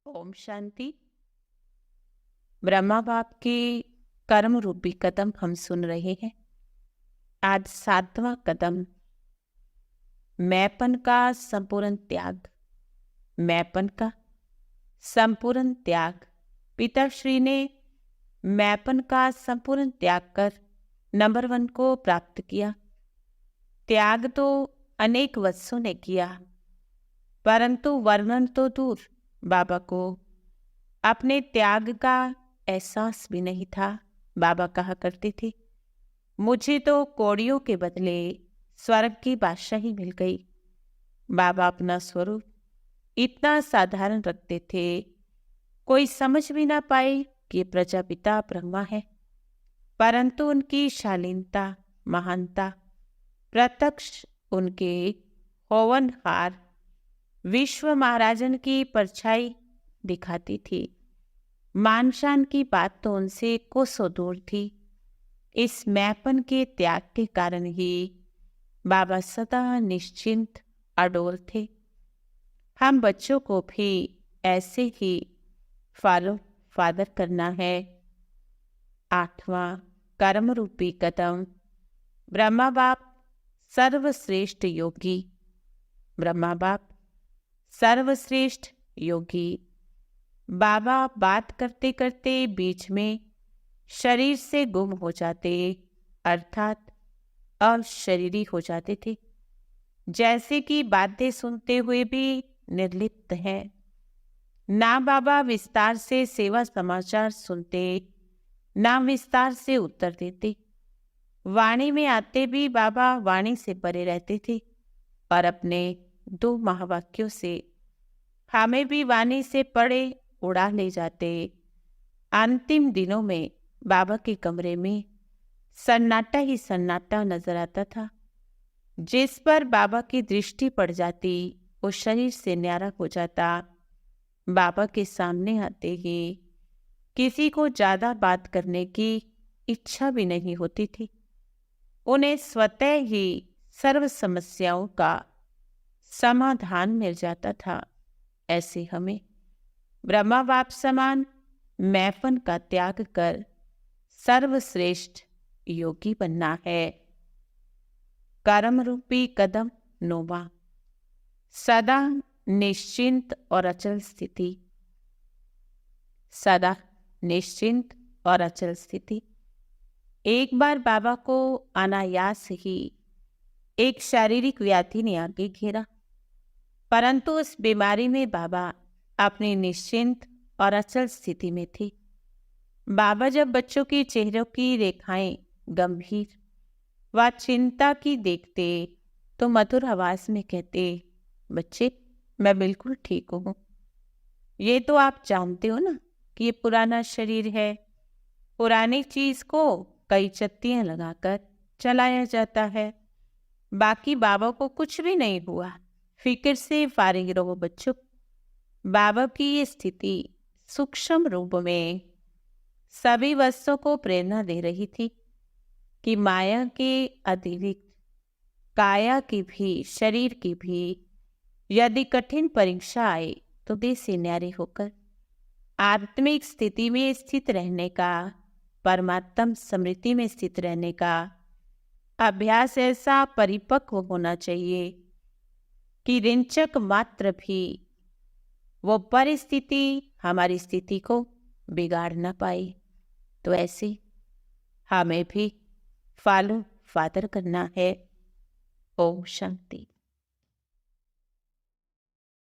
ओम शांति। ब्रह्मा बाप के कर्म रूपी कदम हम सुन रहे हैं। आज 7वां कदम, मैंपन का संपूर्ण त्याग। मैंपन का संपूर्ण त्याग। पिताश्री ने मैंपन का संपूर्ण त्याग कर नंबर 1 को प्राप्त किया। त्याग तो अनेक वत्सों ने किया, परंतु वर्णन तो दूर, बाबा को अपने त्याग का एहसास भी नहीं था। बाबा कहा करते थे, मुझे तो कौड़ियों के बदले स्वर्ग की बादशाही मिल गई। बाबा अपना स्वरूप इतना साधारण रखते थे, कोई समझ भी ना पाए कि प्रजापिता ब्रह्मा है, परंतु उनकी शालीनता, महानता प्रत्यक्ष उनके होवनहार विश्व महाराजन की परछाई दिखाती थी। मान शान की बात तो उनसे कोसों दूर थी। इस मैंपन के त्याग के कारण ही बाबा सदा निश्चिंत अडोल थे। हम बच्चों को भी ऐसे ही फॉलो फादर करना है। 8वां कर्म रूपी कदम, ब्रह्मा बाप सर्वश्रेष्ठ योगी। ब्रह्मा बाप सर्वश्रेष्ठ योगी। बाबा बात करते करते बीच में शरीर से गुम हो जाते, अर्थात अशरीरी हो जाते थे, जैसे कि बातें सुनते हुए भी निर्लिप्त है। ना बाबा विस्तार से सेवा समाचार सुनते, ना विस्तार से उत्तर देते। वाणी में आते भी बाबा वाणी से परे रहते थे और अपने 2 महावाक्यों से हमें भी वाणी से परे उड़ा ले जाते। अंतिम दिनों में बाबा के कमरे में सन्नाटा ही सन्नाटा नजर आता था। जिस पर बाबा की दृष्टि पड़ जाती, वो शरीर से न्यारा हो जाता। बाबा के सामने आते ही किसी को ज्यादा बात करने की इच्छा भी नहीं होती थी। उन्हें स्वतः ही सर्व समस्याओं का समाधान मिल जाता था। ऐसे हमें ब्रह्मा बाप समान मैंपन का त्याग कर सर्वश्रेष्ठ योगी बनना है। कर्म रूपी कदम 9वां, सदा निश्चिंत और अचल स्थिति। सदा निश्चिंत और अचल स्थिति। एक बार बाबा को अनायास ही एक शारीरिक व्याधि ने आगे घेरा, परंतु उस बीमारी में बाबा अपनी निश्चिंत और अचल स्थिति में थे। बाबा जब बच्चों के चेहरों की रेखाएं गंभीर व चिंता की देखते तो मधुर आवाज में कहते, बच्चे मैं बिल्कुल ठीक हूं। ये तो आप जानते हो ना कि ये पुराना शरीर है। पुरानी चीज को कई चत्तियां लगाकर चलाया जाता है। बाकी बाबा को कुछ भी नहीं हुआ, फिक्र से फारिग रहो बच्चों। बाबा की ये स्थिति सूक्ष्म रूप में सभी वस्तुओं को प्रेरणा दे रही थी कि माया के अतिरिक्त काया की भी, शरीर की भी यदि कठिन परीक्षा आए तो देह से न्यारे होकर आत्मिक स्थिति में स्थित रहने का, परमात्म स्मृति में स्थित रहने का अभ्यास ऐसा परिपक्व होना चाहिए कि रिंचक मात्र भी वो परिस्थिति हमारी स्थिति को बिगाड़ ना पाए। तो ऐसे हमें भी फॉलो फादर करना है। ओम शांति।